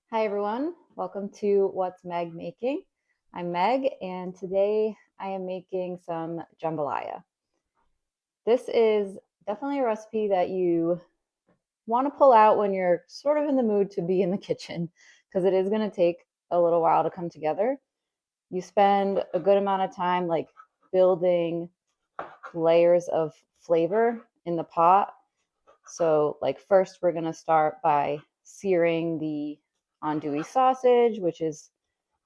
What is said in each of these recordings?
Hi everyone, welcome to What's Meg Making. I'm Meg and today I am making some jambalaya. This is definitely a recipe that you want to pull out when you're sort of in the mood to be in the kitchen because it is going to take a little while to come together. You spend a good amount of time like building layers of flavor in the pot. So like first we're going to start by searing the andouille sausage, which is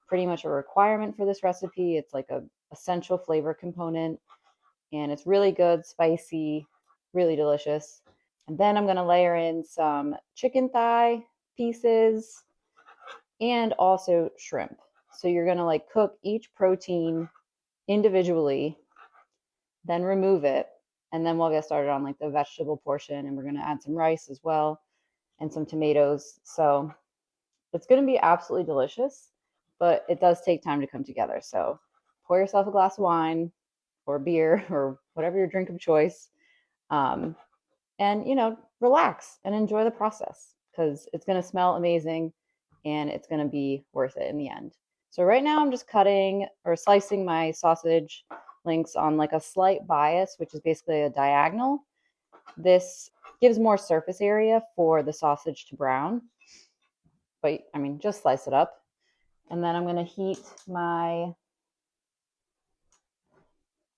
pretty much a requirement for this recipe. It's like a essential flavor component and it's really good, spicy, really delicious. And then I'm going to layer in some chicken thigh pieces and also shrimp. So you're going to like cook each protein individually, then remove it, and then we'll get started on like the vegetable portion and we're going to add some rice as well and some tomatoes. So it's going to be absolutely delicious, but it does take time to come together. So pour yourself a glass of wine or beer or whatever your drink of choice, um, and relax and enjoy the process because it's going to smell amazing and it's going to be worth it in the end. So right now I'm just cutting or slicing my sausage links on like a slight bias, which is basically a diagonal. This gives more surface area for the sausage to brown, but I mean, just slice it up. And then I'm going to heat my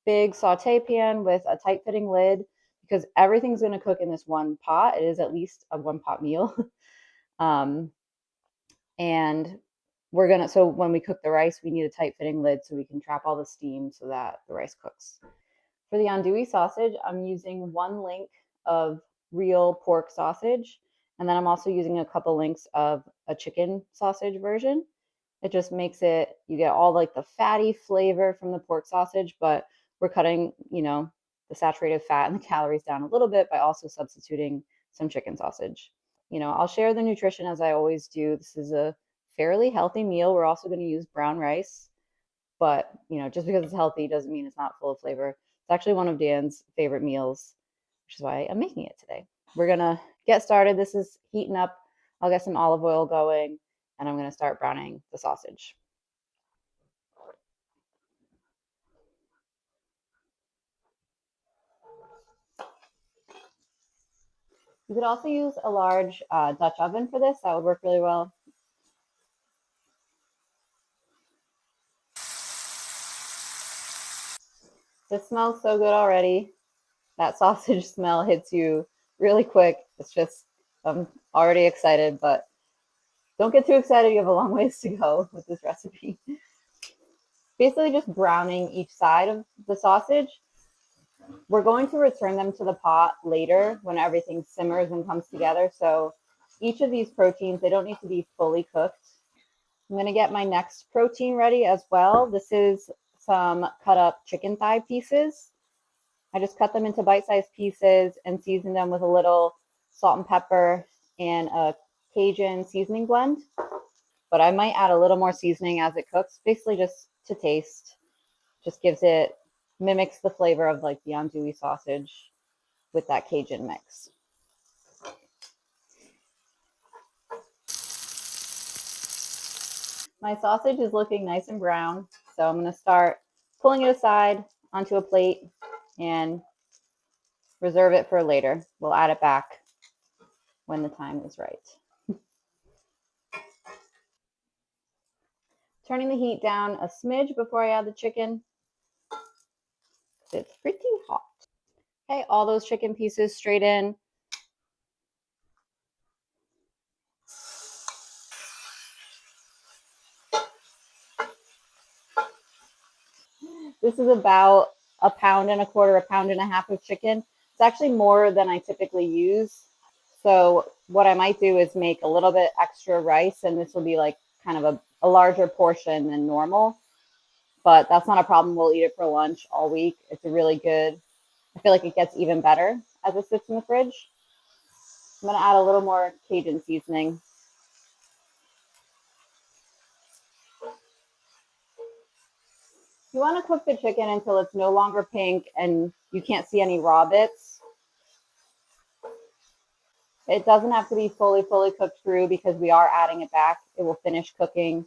big saute pan with a tight fitting lid because everything's going to cook in this one pot. It is at least a one pot meal. um, and so when we cook the rice, we need a tight fitting lid so we can trap all the steam so that the rice cooks. For the andouille sausage, I'm using one link of real pork sausage. And then I'm also using a couple links of a chicken sausage version. It just makes it, you get all like the fatty flavor from the pork sausage, but we're cutting, the saturated fat and the calories down a little bit by also substituting some chicken sausage. I'll share the nutrition as I always do. This is a fairly healthy meal. We're also going to use brown rice, but just because it's healthy doesn't mean it's not full of flavor. It's actually one of Dan's favorite meals, which is why I'm making it today. We're going to get started. This is heating up. I'll get some olive oil going and I'm going to start browning the sausage. You could also use a large Dutch oven for this. That would work really well. This smells so good already. That sausage smell hits you really quick. It's just, I'm already excited, but don't get too excited. You have a long ways to go with this recipe. Basically just browning each side of the sausage. We're going to return them to the pot later when everything simmers and comes together. So each of these proteins, they don't need to be fully cooked. I'm going to get my next protein ready as well. This is some cut up chicken thigh pieces. I just cut them into bite-sized pieces and season them with a little salt and pepper and a Cajun seasoning blend. But I might add a little more seasoning as it cooks, basically just to taste. Just mimics the flavor of like the andouille sausage with that Cajun mix. My sausage is looking nice and brown, so I'm going to start pulling it aside onto a plate and reserve it for later. We'll add it back when the time is right. Turning the heat down a smidge before I add the chicken. It's pretty hot. Okay, all those chicken pieces straight in. This is about a pound and a quarter, a pound and a half of chicken. It's actually more than I typically use. So what I might do is make a little bit extra rice, and this will be like kind of a larger portion than normal. But that's not a problem. We'll eat it for lunch all week. It's a really good, I feel like it gets even better as it sits in the fridge. I'm going to add a little more Cajun seasoning. You want to cook the chicken until it's no longer pink and you can't see any raw bits. It doesn't have to be fully cooked through because we are adding it back. It will finish cooking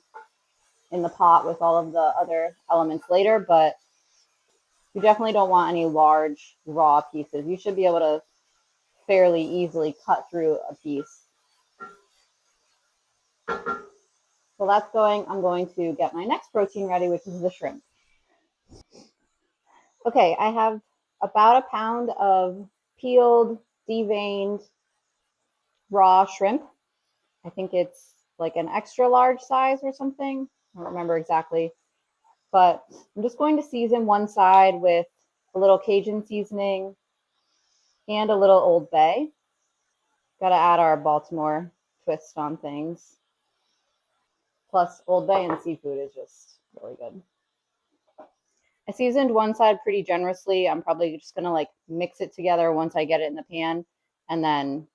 in the pot with all of the other elements later, but you definitely don't want any large raw pieces. You should be able to fairly easily cut through a piece. So that's going. I'm going to get my next protein ready, which is the shrimp. Okay, I have about a pound of peeled, deveined raw shrimp. I think it's like an extra large size or something. I don't remember exactly. But I'm just going to season one side with a little Cajun seasoning and a little Old Bay. Got to add our Baltimore twist on things. Plus, Old Bay and seafood is just really good. I seasoned one side pretty generously. I'm probably just going to like mix it together once I get it in the pan and then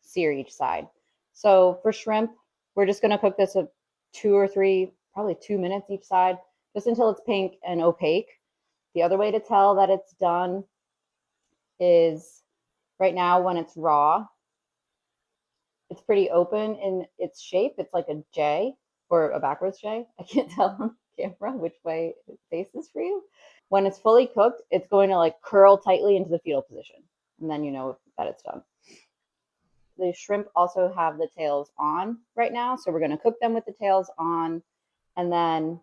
sear each side. So for shrimp, we're just going to cook this 2 or 3, probably 2 minutes each side, just until it's pink and opaque. The other way to tell that it's done is right now when it's raw, it's pretty open in its shape. It's like a J or a backwards J. I can't tell on camera which way it faces for you. When it's fully cooked, it's going to like curl tightly into the fetal position. And then you know that it's done. The shrimp also have the tails on right now. So we're going to cook them with the tails on and then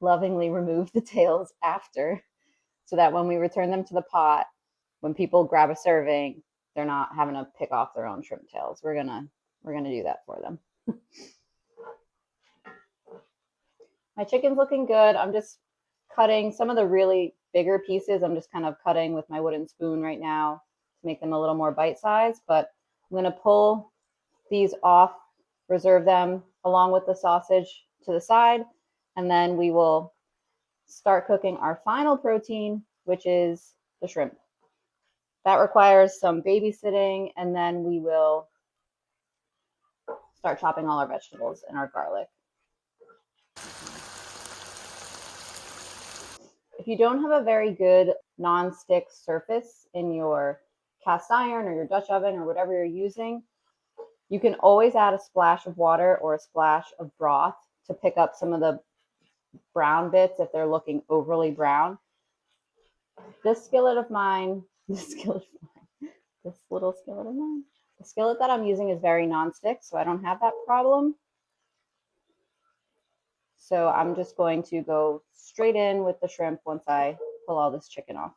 lovingly remove the tails after so that when we return them to the pot, when people grab a serving, they're not having to pick off their own shrimp tails. We're gonna do that for them. My chicken's looking good. I'm just cutting some of the really bigger pieces. I'm just kind of cutting with my wooden spoon right now to make them a little more bite sized. But I'm gonna pull these off, reserve them along with the sausage to the side, and then we will start cooking our final protein, which is the shrimp. That requires some babysitting, and then we will start chopping all our vegetables and our garlic. If you don't have a very good non-stick surface in your cast iron or your Dutch oven or whatever you're using, you can always add a splash of water or a splash of broth to pick up some of the brown bits if they're looking overly brown. This skillet of mine, this little skillet of mine, the skillet that I'm using is very non-stick, so I don't have that problem. So I'm just going to go straight in with the shrimp once I pull all this chicken off.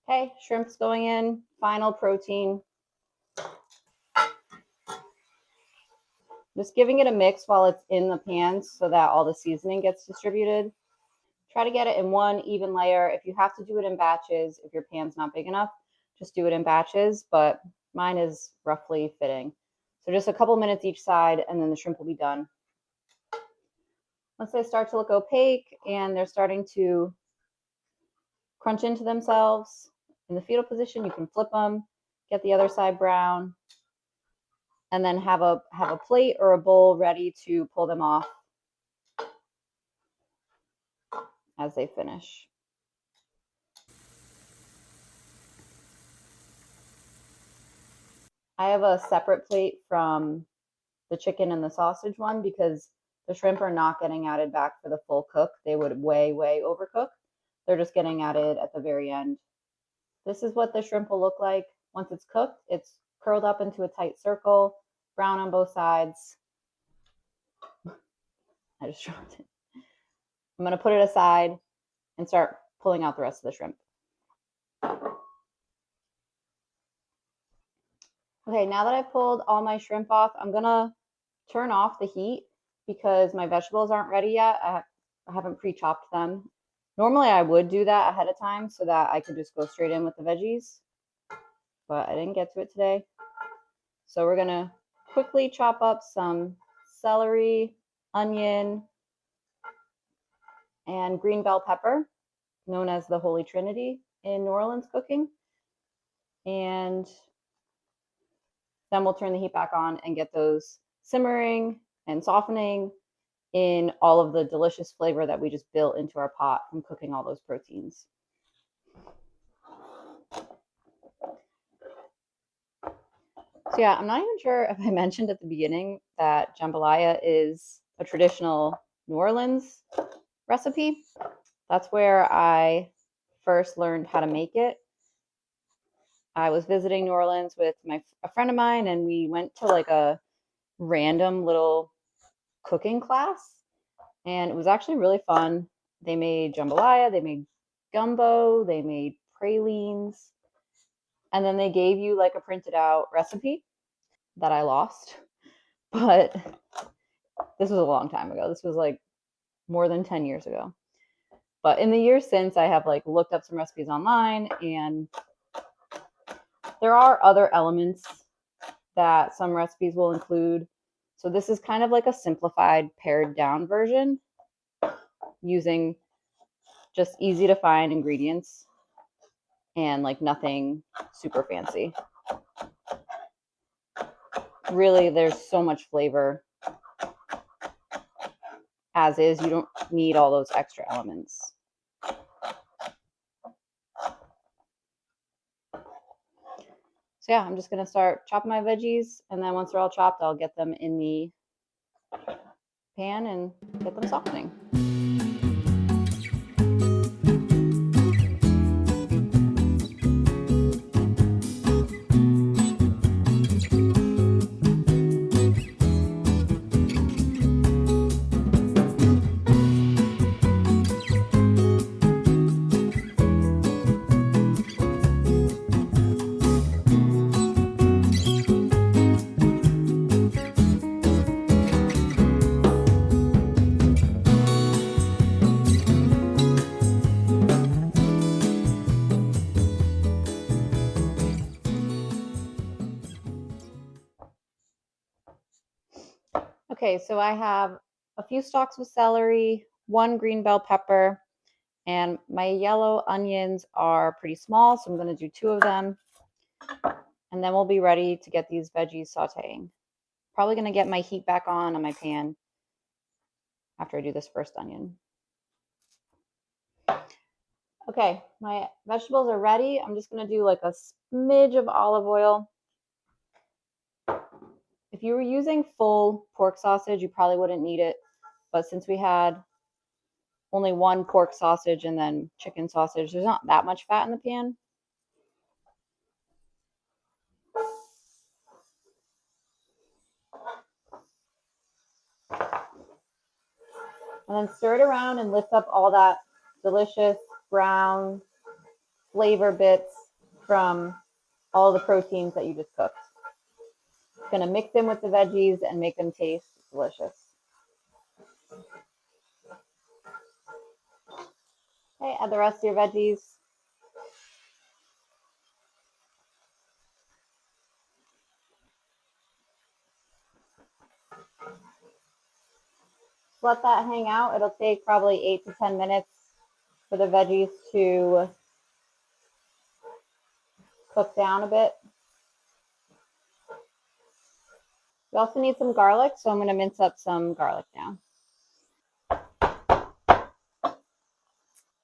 Okay, shrimp's going in, final protein. Just giving it a mix while it's in the pan so that all the seasoning gets distributed. Try to get it in one even layer. If you have to do it in batches, if your pan's not big enough, just do it in batches, but mine is roughly fitting. So just a couple minutes each side and then the shrimp will be done. Once they start to look opaque and they're starting to crunch into themselves in the fetal position, you can flip them, get the other side brown, and then have a plate or a bowl ready to pull them off as they finish. I have a separate plate from the chicken and the sausage one because the shrimp are not getting added back for the full cook. They would way overcook. They're just getting added at the very end. This is what the shrimp will look like once it's cooked. It's curled up into a tight circle, brown on both sides. I just dropped it. I'm going to put it aside and start pulling out the rest of the shrimp. Okay, now that I've pulled all my shrimp off, I'm going to turn off the heat because my vegetables aren't ready yet. I haven't pre-chopped them. Normally I would do that ahead of time so that I could just go straight in with the veggies, but I didn't get to it today. So we're going to quickly chop up some celery, onion, and green bell pepper, known as the Holy Trinity in New Orleans cooking. And then we'll turn the heat back on and get those simmering and softening in all of the delicious flavor that we just built into our pot from cooking all those proteins. So yeah, I'm not even sure if I mentioned at the beginning that jambalaya is a traditional New Orleans recipe. That's where I first learned how to make it. I was visiting New Orleans with a friend of mine, and we went to like a random little cooking class, and it was actually really fun. They made jambalaya, they made gumbo, they made pralines, and then they gave you like a printed out recipe that I lost. But this was a long time ago. This was like more than 10 years ago. But in the years since, I have like looked up some recipes online, and there are other elements that some recipes will include. So this is kind of like a simplified, pared down version using just easy to find ingredients and like nothing super fancy. Really, there's so much flavor as is. You don't need all those extra elements. So yeah, I'm just gonna start chopping my veggies, and then once they're all chopped, I'll get them in the pan and get them softening. Okay, so I have a few stalks of celery, one green bell pepper, and my yellow onions are pretty small, so I'm going to do 2 of them. And then we'll be ready to get these veggies sauteing. Probably going to get my heat back on my pan after I do this first onion. Okay, my vegetables are ready. I'm just going to do like a smidge of olive oil. If you were using full pork sausage, you probably wouldn't need it. But since we had only one pork sausage and then chicken sausage, there's not that much fat in the pan. And then stir it around and lift up all that delicious brown flavor bits from all the proteins that you just cooked. Gonna mix them with the veggies and make them taste delicious. Okay, add the rest of your veggies. Let that hang out. It'll take probably 8 to 10 minutes for the veggies to cook down a bit. We also need some garlic, so I'm going to mince up some garlic now. A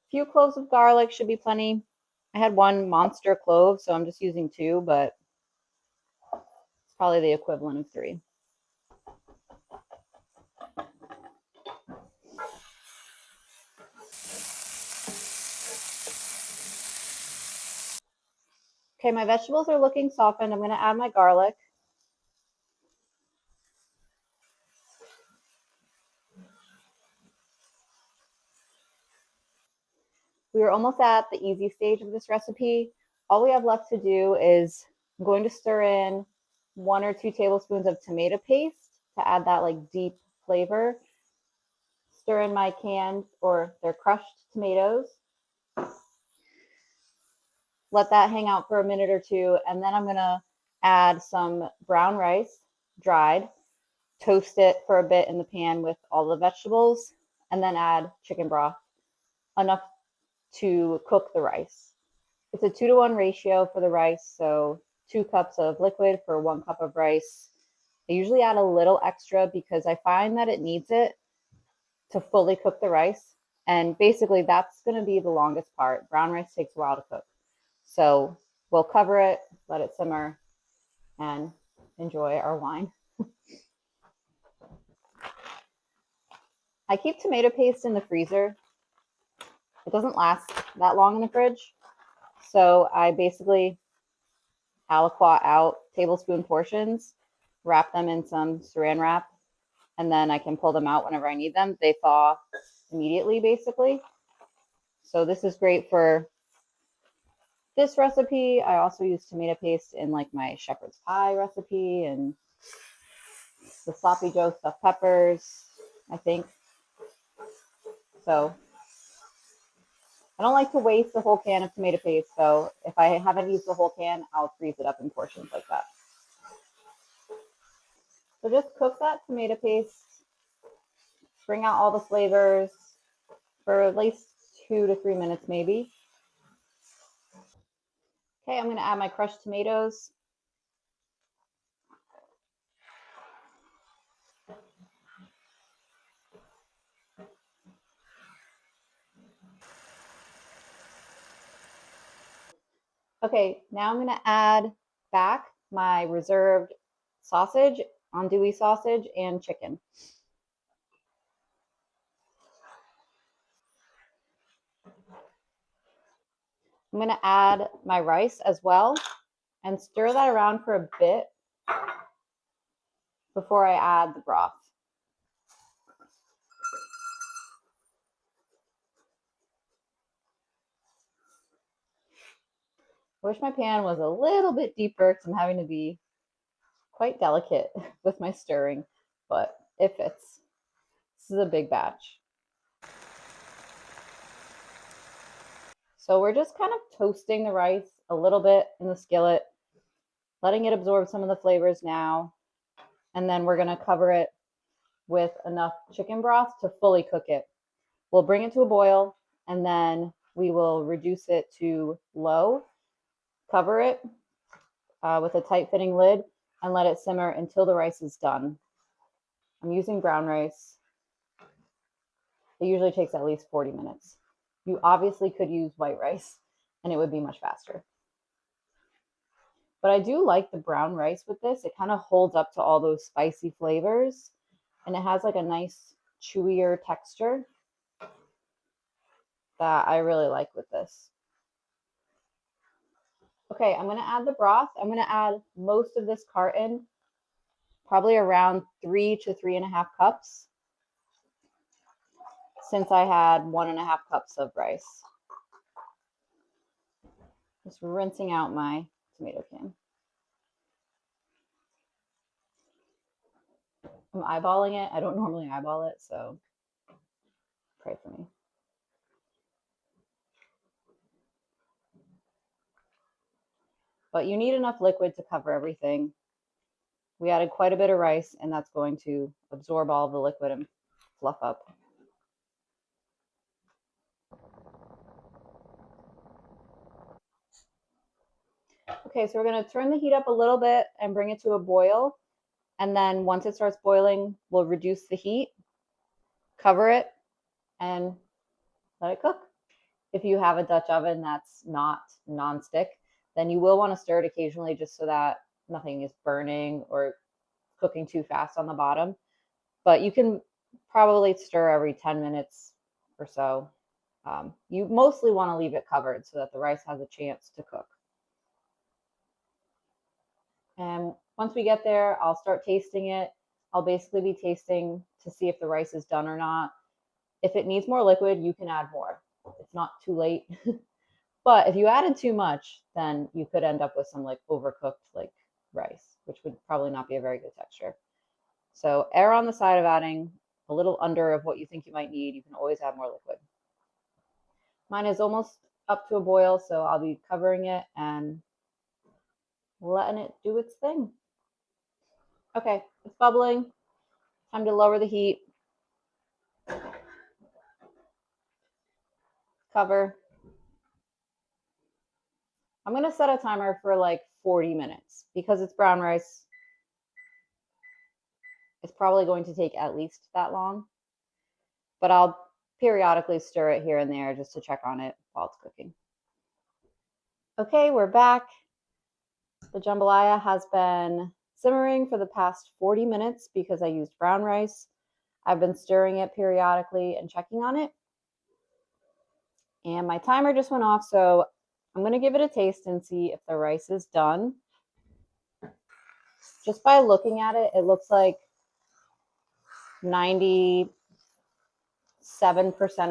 few cloves of garlic should be plenty. I had 1 monster clove, so I'm just using 2, but it's probably the equivalent of 3. Okay, my vegetables are looking softened. I'm going to add my garlic. We are almost at the easy stage of this recipe. All we have left to do is I'm going to stir in 1 or 2 tablespoons of tomato paste to add that like deep flavor. Stir in my canned or they're crushed tomatoes. Let that hang out for a minute or 2, and then I'm going to add some brown rice, dried, toast it for a bit in the pan with all the vegetables, and then add chicken broth, enough to cook the rice. It's a 2-to-1 ratio for the rice, so 2 cups of liquid for 1 cup of rice. I usually add a little extra because I find that it needs it. to fully cook the rice. And basically, that's going to be the longest part. Brown rice takes a while to cook. So we'll cover it, let it simmer, and enjoy our wine. I keep tomato paste in the freezer. It doesn't last that long in the fridge. So I basically aliquot out tablespoon portions, wrap them in some saran wrap, and then I can pull them out whenever I need them. They thaw immediately, basically. So this is great for this recipe. I also use tomato paste in like my shepherd's pie recipe and the sloppy joe stuffed peppers, I think. So I don't like to waste a whole can of tomato paste. So if I haven't used the whole can, I'll freeze it up in portions like that. So just cook that tomato paste, bring out all the flavors for at least 2 to 3 minutes maybe. Okay, I'm going to add my crushed tomatoes. Okay, now I'm going to add back my reserved sausage, andouille sausage, and chicken. I'm going to add my rice as well and stir that around for a bit before I add the broth. I wish my pan was a little bit deeper because I'm having to be quite delicate with my stirring, but it fits. This is a big batch. So we're just kind of toasting the rice a little bit in the skillet, letting it absorb some of the flavors now, and then we're going to cover it with enough chicken broth to fully cook it. We'll bring it to a boil, and then we will reduce it to low, cover it with a tight fitting lid, and let it simmer until the rice is done. I'm using brown rice. It usually takes at least 40 minutes. You obviously could use white rice, and it would be much faster. But I do like the brown rice with this. It kind of holds up to all those spicy flavors, and it has like a nice chewier texture that I really like with this. Okay, I'm gonna add the broth. I'm gonna add most of this carton, probably around 3 to 3.5 cups, since I had 1.5 cups of rice. Just rinsing out my tomato can. I'm eyeballing it. I don't normally eyeball it, so pray for me. But you need enough liquid to cover everything. We added quite a bit of rice, and that's going to absorb all the liquid and fluff up. Okay, so we're going to turn the heat up a little bit and bring it to a boil. And then once it starts boiling, we'll reduce the heat, cover it, and let it cook. If you have a Dutch oven that's not nonstick, then you will want to stir it occasionally just so that nothing is burning or cooking too fast on the bottom. But you can probably stir every 10 minutes or so. You mostly want to leave it covered so that the rice has a chance to cook. And once we get there, I'll start tasting it. I'll basically be tasting to see if the rice is done or not. If it needs more liquid, you can add more. It's not too late. But if you added too much, then you could end up with some like overcooked like rice, which would probably not be a very good texture. So err on the side of adding a little under of what you think you might need. You can always add more liquid. Mine is almost up to a boil, so I'll be covering it and letting it do its thing. Okay, it's bubbling. Time to lower the heat. Cover. I'm going to set a timer for like 40 minutes because it's brown rice. It's probably going to take at least that long. but I'll periodically stir it here and there just to check on it while it's cooking. Okay, we're back. The jambalaya has been simmering for the past 40 minutes because I used brown rice. I've been stirring it periodically and checking on it. And my timer just went off, so I'm going to give it a taste and see if the rice is done. Just by looking at it, it looks like 97%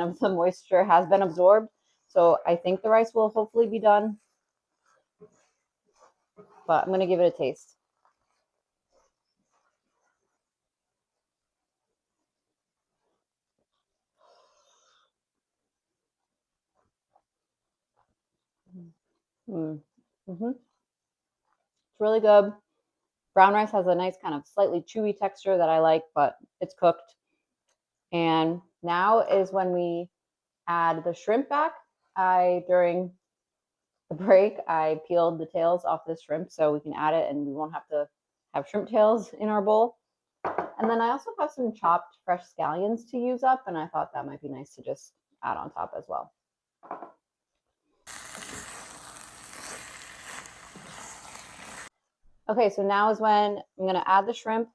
of the moisture has been absorbed. So I think the rice will hopefully be done. But I'm going to give it a taste. It's really good. Brown rice has a nice kind of slightly chewy texture that I like, but it's cooked. And now is when we add the shrimp back. During the break, I peeled the tails off the shrimp so we can add it and we won't have to have shrimp tails in our bowl. And then I also have some chopped fresh scallions to use up, and I thought that might be nice to just add on top as well. Okay, so now is when I'm going to add the shrimp.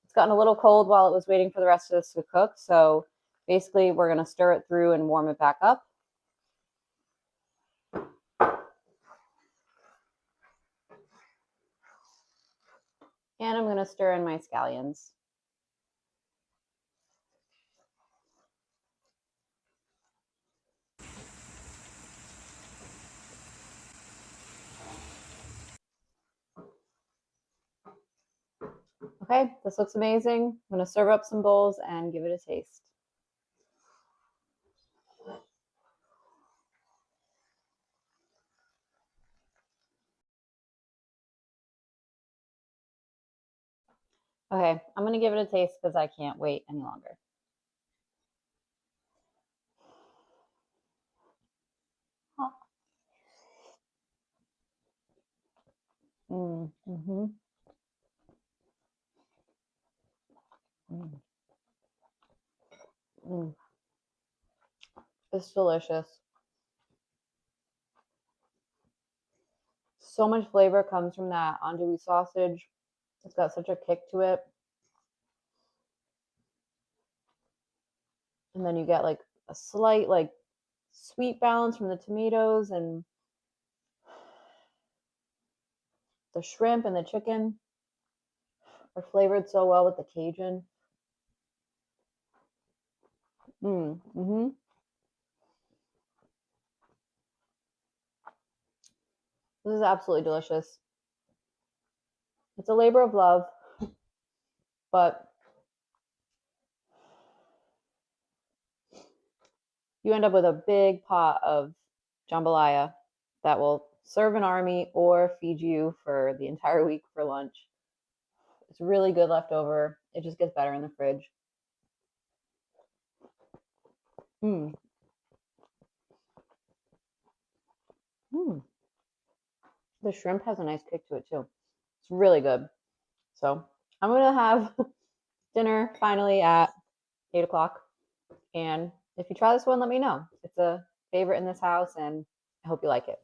It's gotten a little cold while it was waiting for the rest of this to cook, so basically we're going to stir it through and warm it back up. And I'm going to stir in my scallions. Okay, this looks amazing. I'm going to serve up some bowls and give it a taste. Okay, I'm going to give it a taste because I can't wait any longer. It's delicious. So much flavor comes from that andouille sausage. It's got such a kick to it. And then you get like a slight like sweet balance from the tomatoes and the shrimp and the chicken are flavored so well with the Cajun. This is absolutely delicious. It's a labor of love, but you end up with a big pot of jambalaya that will serve an army or feed you for the entire week for lunch. It's really good leftover. It just gets better in the fridge. The shrimp has a nice kick to it too. It's really good. So I'm gonna have dinner finally at 8 o'clock. And if you try this one, let me know. It's a favorite in this house, and I hope you like it.